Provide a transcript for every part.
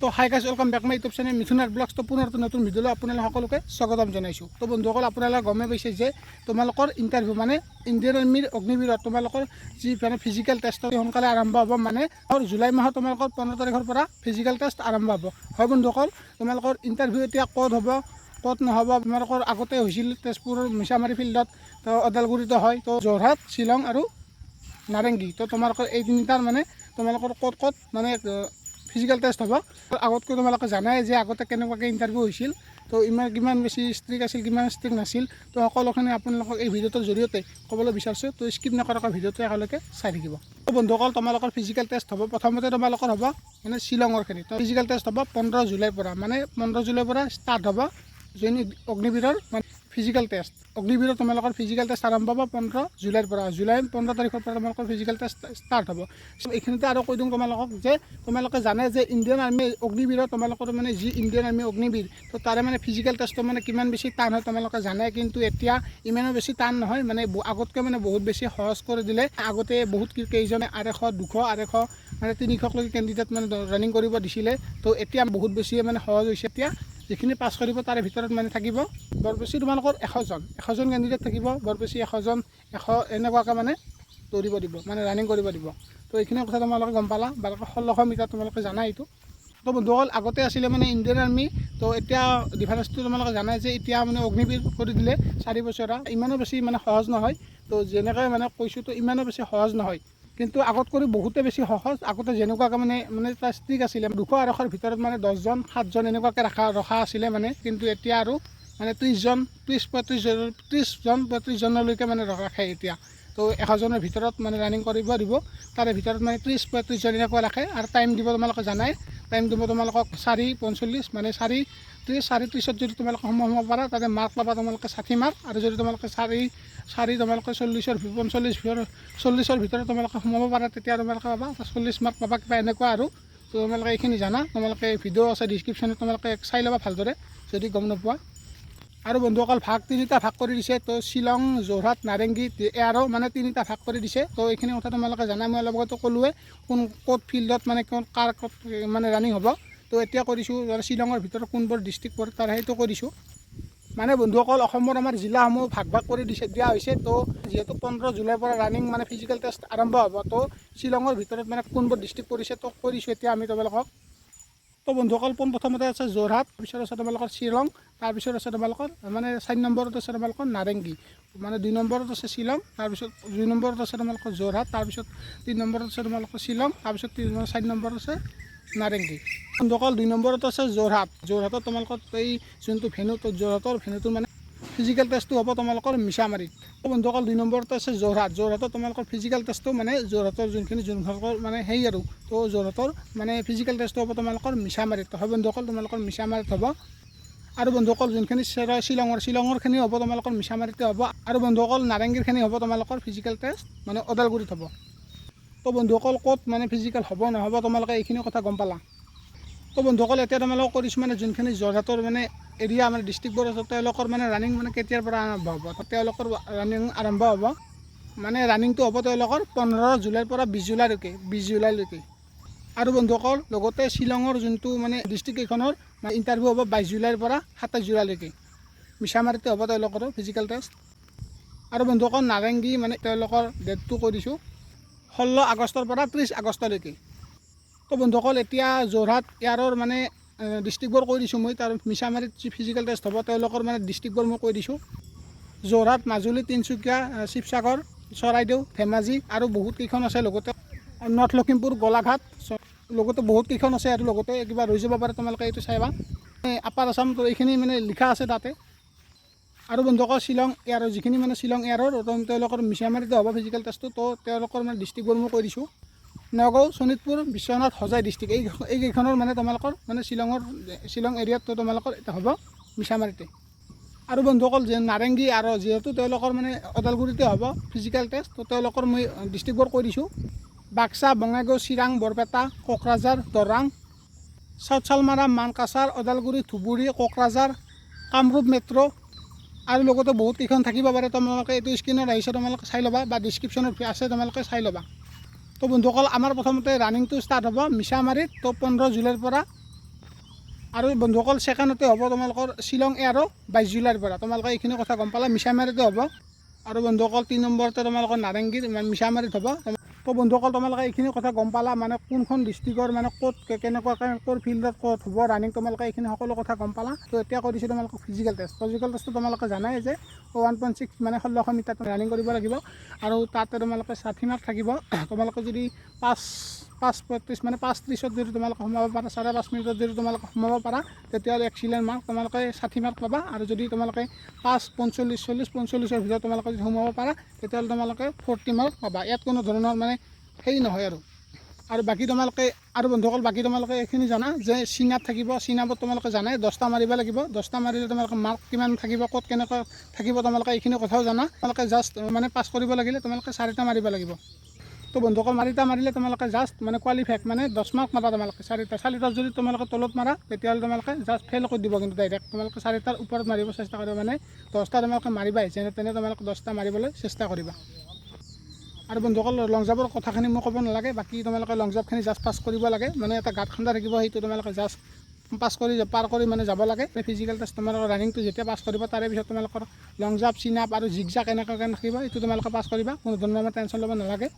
তো hi guys welcome back my YouTube channel Mithun art vlogs. তো পুনৰ নতুন ভিডিঅ'লৈ আপোনালোক সকলোকে স্বাগতম জনাইছোঁ। তো বন্ধুসকল, আপোনালোকে গমে পাইছে যে তোমালোকৰ ইণ্টাৰভিউ মানে ইণ্ডিয়ান আৰ্মিৰ অগ্নিবীৰত তোমালোকৰ যি মানে ফিজিকেল টেষ্ট সোনকালে আৰম্ভ হ'ব। মানে জুলাই মাহত তোমালোকৰ 15 তাৰিখৰ পৰা ফিজিকেল টেষ্ট আৰম্ভ হ'ব। হয় বন্ধুসকল, তোমালোকৰ ইণ্টাৰভিউ এতিয়া ক'ত হ'ব ক'ত নহ'ব, তোমালোকৰ আগতে হৈছিল তেজপুৰৰ মিছামাৰী ফিল্ডত, তো ওদালগুৰিতো হয়, তো যোৰহাট, শ্বিলং আৰু নাৰেংগী। তো তোমালোকৰ এই তিনিটাৰ মানে তোমালোকৰ ক'ত মানে ফিজিকেল টেষ্ট হ'ব। আগতকৈ তোমালোকে জানাই যে আগতে কেনেকুৱাকৈ ইণ্টাৰভিউ হৈছিল, তো কিমান বেছি ষ্ট্ৰিক আছিল, কিমান ষ্ট্ৰিক নাছিল। তো সকলোখিনি আপোনালোকক এই ভিডিঅ'টোৰ জৰিয়তে ক'বলৈ বিচাৰিছোঁ। তো স্কিপ নকৰাকৈ ভিডিঅ'টো একেলগে চাই থাকিব। তো বন্ধুসকল, তোমালোকৰ ফিজিকেল টেষ্ট হ'ব প্ৰথমতে তোমালোকৰ হ'ব মানে শ্বিলঙৰখিনি। তো ফিজিকেল টেষ্ট হ'ব 15 জুলাইৰ পৰা, মানে 15 জুলাইৰ পৰা ষ্টাৰ্ট হ'ব অগ্নিবীৰৰ মানে ফিজিকেল টেষ্ট। অগ্নিবীৰৰ তোমালোকৰ ফিজিকেল টেষ্ট আৰম্ভ হ'ব 15 জুলাইৰ পৰা। জুলাই 15 তাৰিখৰ পৰা তোমালোকৰ ফিজিকেল টেষ্ট ষ্টাৰ্ট হ'ব। এইখিনিতে আৰু কৈ দিওঁ তোমালোকক যে তোমালোকে জানে যে ইণ্ডিয়ান আৰ্মি অগ্নিবীৰৰ তোমালোকৰ মানে যি ইণ্ডিয়ান আৰ্মি অগ্নিবীৰ, তো তাৰে মানে ফিজিকেল টেষ্টটো মানে কিমান বেছি টান হয় তোমালোকে জানে। কিন্তু এতিয়া ইমানো বেছি টান নহয়, মানে আগতকৈ মানে বহুত বেছি সহজ কৰি দিলে। আগতে বহুত কেইজনে 250, 200 মানে 300লৈকে কেণ্ডিডেট মানে ৰানিং কৰিব দিছিলে। তো এতিয়া বহুত বেছি মানে সহজ হৈছে। এতিয়া যিখিনি পাছ কৰিব তাৰে ভিতৰত মানে থাকিব বৰ বেছি তোমালোকৰ 100জন কেণ্ডিডেট থাকিব। বৰ বেছি 100 এনেকুৱাকৈ মানে দৌৰিব দিব, মানে ৰানিং কৰিব দিব। তো এইখিনি কথা তোমালোকে গম পালা। 1600 মিটাৰ তোমালোকে জানা এইটো। তো বন্ধুসকল, আগতে আছিলে মানে ইণ্ডিয়ান আৰ্মি, তো এতিয়া ডিফাৰেন্সটো তোমালোকে জানাই যে এতিয়া মানে অগ্নিবীৰ কৰি দিলে 4 বছৰীয়া। ইমানো বেছি মানে সহজ নহয়। তো যেনেকৈ মানে কৈছোঁ, তো ইমানো বেছি সহজ নহয়, কিন্তু আগত কৰি বহুতে বেছি সহজ। আগতে যেনেকুৱাকৈ মানে তাৰ ষ্ট্ৰিক আছিলে 200-250ৰ ভিতৰত মানে 10জন 7জন এনেকুৱাকৈ ৰখা আছিলে মানে। কিন্তু এতিয়া আৰু মানে 30-35জনলৈকে মানে ৰাখে এতিয়া। তো 100জনৰ ভিতৰত মানে ৰানিং কৰিব দিব। তাৰে ভিতৰত মানে 30-35জন এনেকুৱা ৰাখে। আৰু টাইম দিব তোমালোকে জানাই, টাইম দিব তোমালোকক 4:45, মানে 4:30 যদি তোমালোকে সোমাব পাৰা তাতে মাৰ্ক পাবা তোমালোকে 60 মাৰ্ক। আৰু যদি তোমালোকে 4 তোমালোকে 40-45-40ৰ ভিতৰত তোমালোকে সোমাব পাৰা, তেতিয়া তোমালোকে পাবা 40 মাৰ্ক পাবা, কিবা এনেকুৱা আৰু। তো তোমালোকে এইখিনি জানা। তোমালোকে ভিডিঅ' আছে ডিছক্ৰিপশ্যনত, তোমালোকে চাই ল'বা ভালদৰে যদি গম নোপোৱা। আৰু বন্ধুসকল, তিনিটা ভাগ কৰি দিছে। তো শ্বিলং, যোৰহাট, নাৰেংগী এয়াৰো মানে তিনিটা ভাগ কৰি দিছে। তো এইখিনি কথা তোমালোকে জানা। মই অলপ আগতে ক'লোৱে ক'ত ফিল্ডত মানে কাৰ ক'ত মানে ৰানিং হ'ব। তো এতিয়া কৰিছোঁ শ্বিলঙৰ ভিতৰত কোনবোৰ ডিষ্ট্ৰিক্ট পৰে তাৰ সেইটো কৰিছোঁ। মানে বন্ধুসকল, অসমৰ আমাৰ জিলাসমূহ ভাগ কৰি দিয়া হৈছে। তো যিহেতু 15 জুলাইৰ পৰা ৰানিং মানে ফিজিকেল টেষ্ট আৰম্ভ হ'ব, তো শ্বিলঙৰ ভিতৰত মানে কোনবোৰ ডিষ্ট্ৰিক্ট পৰিছে তো কৰিছোঁ এতিয়া আমি তোমালোকক। তো বন্ধুসকল, প্ৰথমতে আছে যোৰহাট, তাৰপিছত আছে তোমালোকৰ শ্বিলং, তাৰপিছত আছে তোমালোকৰ মানে 4 নম্বৰত আছে তোমালোকৰ নাৰেংগী, মানে 2 নম্বৰত আছে শ্বিলং, তাৰপিছত 2 নম্বৰত আছে তোমালোকৰ যোৰহাট, তাৰপিছত 3 নম্বৰত আছে তোমালোকৰ শ্বিলং, তাৰপিছত 4 নম্বৰত আছে নাৰেংগী। বন্ধুসকল, 2 নম্বৰত আছে যোৰহাটত তোমালোকৰ এই যোনটো ভেনু, তো যোৰহাটৰ ভেনুটোৰ মানে ফিজিকেল টেষ্টটো হ'ব তোমালোকৰ মিছামাৰীত। তো বন্ধুসকল, 2 নম্বৰত আছে যোৰহাটত তোমালোকৰ ফিজিকেল টেষ্টটো মানে যোৰহাটৰ যোনসকল মানে সেই আৰু, তো যোৰহাটৰ মানে ফিজিকেল টেষ্টটো হ'ব তোমালোকৰ মিছামাৰীত। হয় বন্ধুসকল, তোমালোকৰ মিছামাৰীত হ'ব। আৰু বন্ধুসকল, যোনখিনি শ্বিলঙৰখিনি হ'ব তোমালোকৰ মিছামাৰীতে হ'ব। আৰু বন্ধুসকল, নাৰেংগীৰখিনি হ'ব তোমালোকৰ ফিজিকেল টেষ্ট মানে ওদালগুৰিত হ'ব। তো বন্ধুসকল, ক'ত মানে ফিজিকেল হ'ব নহ'ব তোমালোকে এইখিনি কথা গম পালা। তো বন্ধুসকল, এতিয়া তোমালোকক কৰিছোঁ মানে যোনখিনি যোৰহাটৰ মানে এৰিয়া মানে ডিষ্ট্ৰিক্টবোৰ আছে, তেওঁলোকৰ মানে ৰানিং মানে কেতিয়াৰ পৰা আৰম্ভ হ'ব। তেওঁলোকৰ ৰানিং আৰম্ভ হ'ব মানে ৰানিংটো হ'ব তেওঁলোকৰ 15 জুলাইৰ পৰা 20 জুলাইলৈকে। আৰু বন্ধুসকল, লগতে শ্বিলঙৰ যোনটো মানে ডিষ্ট্ৰিক্ট কেইখনৰ মানে ইণ্টাৰভিউ হ'ব 22 জুলাইৰ পৰা 27 জুলাইলৈকে। মিছামাৰীতে হ'ব তেওঁলোকৰো ফিজিকেল টেষ্ট। আৰু বন্ধুসকল, নাৰেংগী মানে তেওঁলোকৰ ডেটটো কৈ দিছোঁ 16 আগষ্টৰ পৰা 30 আগষ্টলৈকে। তো বন্ধুসকল, এতিয়া যোৰহাট ইয়াৰৰ মানে ডিষ্ট্ৰিক্টবোৰ কৈ দিছোঁ মই। তাৰ মিছামাৰীত যি ফিজিকেল টেষ্ট হ'ব তেওঁলোকৰ মানে ডিষ্ট্ৰিক্টবোৰ মই কৈ দিছোঁ। যোৰহাট, মাজুলী, তিনিচুকীয়া, শিৱসাগৰ, চৰাইদেউ, ধেমাজি আৰু বহুত কেইখন আছে। লগতে নৰ্থ লখিমপুৰ, গোলাঘাট, লগতে বহুত কেইখন আছে। আৰু লগতে কিবা ৰৈ যাব পাৰে, তোমালোকে এইটো চাইবা। আপাৰ আছাম, তো এইখিনি মানে লিখা আছে তাতে। আৰু বন্ধুসকল, শ্বিলং এয়াৰৰ যিখিনি মানে শ্বিলং এয়াৰৰ তেওঁলোকৰ মিছামাৰীতে হ'ব ফিজিকেল টেষ্টটো। তো তেওঁলোকৰ মানে ডিষ্ট্ৰিক্টবোৰ মই কৈ দিছোঁ। নগাঁও, শোণিতপুৰ, বিশ্বনাথ, হোজাই ডিষ্ট্ৰিক্ট এইকেইখনৰ মানে তোমালোকৰ মানে শ্বিলং এৰিয়াত তো তোমালোকৰ এটা হ'ব মিছামাৰীতে। আৰু বন্ধুসকল, নাৰেংগী আৰু যিহেতু তেওঁলোকৰ মানে ওদালগুৰিতে হ'ব ফিজিকেল টেষ্ট, তো তেওঁলোকৰ মই ডিষ্ট্ৰিক্টবোৰ কৈ দিছোঁ। বাক্সা, বঙাইগাঁও, চিৰাং, বৰপেটা, কোকৰাঝাৰ, দৰাং, চাউথ চালমাৰা, মানকাছাৰ, ওদালগুৰি, ধুবুৰী, কোকৰাঝাৰ, কামৰূপ মেট্ৰ' আৰু লগতে বহুত কেইখন থাকিব পাৰে। তোমালোকে এইটো স্ক্ৰীনত আহিছে, তোমালোকে চাই ল'বা, বা ডিছক্ৰিপশ্যনত আছে তোমালোকে চাই ল'বা। তো বন্ধুসকল, আমাৰ প্ৰথমতে ৰানিংটো ষ্টাৰ্ট হ'ব মিছামাৰীত। তো 15 জুলাইৰ পৰা আৰু বন্ধুসকল ছেকেণ্ডতে হ'ব তোমালোকৰ শ্বিলং এয়াৰো 22 জুলাইৰ পৰা। তোমালোকে এইখিনি কথা গম পালা। মিছামাৰীতে হ'ব। আৰু বন্ধুসকল 3 নম্বৰতে তোমালোকৰ নাৰেংগীৰ মিছামাৰীত হ'ব। তো বন্ধুসকল তোমালোকে এইখিনি কথা গম পালা, মানে কোনখন ডিষ্ট্ৰিক্টৰ মানে ক'ত কেনেকুৱাকৈ ক'ৰ ফিল্ডত ক'ত হ'ব ৰানিং, তোমালোকে এইখিনি সকলো কথা গম পালা। তো এতিয়া কৈ দিছোঁ তোমালোকক ফিজিকেল টেষ্টটো তোমালোকে জানাই যে 1.6 মানে 1600 মিটাৰ ৰানিং কৰিব লাগিব। আৰু তাতে তোমালোকে 60 মাৰ্ক থাকিব। তোমালোকে যদি 5:35 মানে 5:30ত যদি তোমালোকে সোমাব পাৰা, 5.5 মিনিটত যদি তোমালোকে সোমাব পাৰা, তেতিয়াহ'লে এক্সিলেণ্ট মাৰ্ক তোমালোকে 60 মাৰ্ক পাবা। আৰু যদি তোমালোকে 5:45 ভিতৰত তোমালোকে যদি সোমাব পাৰা, তেতিয়াহ'লে তোমালোকে 40 মাৰ্ক পাবা। ইয়াত কোনো ধৰণৰ মানে সেই নহয় আৰু বাকী তোমালোকে আৰু বন্ধুসকল বাকী তোমালোকে এইখিনি জানা যে চিনাপ থাকিব। চিনাপত তোমালোকে জানাই 10টা মাৰিব লাগিব। 10টা মাৰিলে তোমালোকে মাৰ্ক কিমান থাকিব, ক'ত কেনেকুৱা থাকিব, তোমালোকে এইখিনি কথাও জানা। তোমালোকে জাষ্ট মানে পাছ কৰিব লাগিলে তোমালোকে 4টা মাৰিব লাগিব। তো বন্ধুসকল 4টা মাৰিলে তোমালোকে জাষ্ট মানে কোৱালিফাইড, মানে 10 মাৰ্ক মাৰা তোমালোকে 4টাত যদি তোমালোকে তলত মাৰা, তেতিয়াহ'লে তোমালোকে জাষ্ট ফেইল কৰি দিব। কিন্তু ডাইৰেক্ট তোমালোকে 4টাৰ ওপৰত মাৰিব চেষ্টা কৰিবা, মানে 10টা তোমালোকে মাৰিবাই, যেনে তেনে তোমালোকে 10টা মাৰিবলৈ চেষ্টা কৰিবা। আৰু বন্ধুসকল লং জাম্পৰ কথাখিনি মই ক'ব নালাগে। বাকী তোমালোকে লং জাম্পখিনি জাষ্ট পাছ কৰিব লাগে। মানে এটা গাঁত খান্দা থাকিব, সেইটো তোমালোকে জাষ্ট পাৰ কৰি মানে যাব লাগে। ফিজিকেল টেষ্ট তোমালোকৰ ৰানিংটো যেতিয়া পাছ কৰিব, তাৰে পিছত তোমালোকৰ লং জাম্প, চিনাপ আৰু জিগজাক এনেকুৱাকৈ থাকিব, এইটো তোমালোকে পাছ কৰিবা। কোনো ধৰণৰ টেনশ্যন ল'ব নালাগে।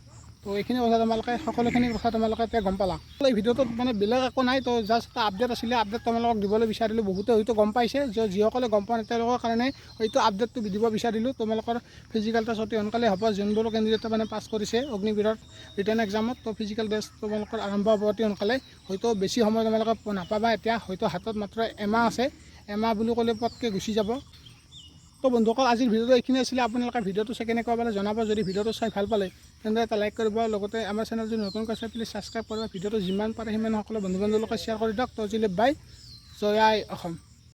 তো এইখিনি কথা তোমালোকে সকলোখিনি কথা তোমালোকে এতিয়া গম পালা। এই ভিডিঅ'টোত মানে বেলেগ একো নাই, তো জাষ্ট এটা আপডেট আছিলে। আপডেট তোমালোকক দিবলৈ বিচাৰিলোঁ। বহুতে হয়তো গম পাইছে, যিসকলে গম পোৱা নাই তেওঁলোকৰ কাৰণে হয়তো আপডেটটো দিব বিচাৰিলোঁ। তোমালোকৰ ফিজিকেল টেষ্ট অতি সোনকালে হ'ব। যোনবোৰ কেণ্ডিডেটে মানে পাছ কৰিছে অগ্নিবীৰৰ ৰিটাৰ্ণ এক্সামত, তো ফিজিকেল টেষ্ট তোমালোকৰ আৰম্ভ হ'ব অতি সোনকালে। হয়তো বেছি সময় তোমালোকে নাপাবা। এতিয়া হয়তো হাতত মাত্ৰ এমাহ আছে। এমাহ বুলি ক'লে পটকৈ গুচি যাব। তো বন্ধুসকল আজিৰ ভিডিঅ'টো এইখিনি আছিলে। আপোনালোকে ভিডিঅ'টো চাই কেনেকুৱা পালে জনাব। যদি ভিডিঅ'টো চাই ভাল পালে তেন্তে এটা লাইক কৰিব। লগতে আমাৰ চেনেল যদি নতুনকৈ আছে প্লিজ ছাবস্ক্ৰাইব কৰিব। ভিডিঅ'টো যিমান পাৰে সিমান সকলো বন্ধু বান্ধৱীৰ লগত শ্বেয়াৰ কৰি দিয়ক। তো আজিলৈ বাই, জয় আই অসম।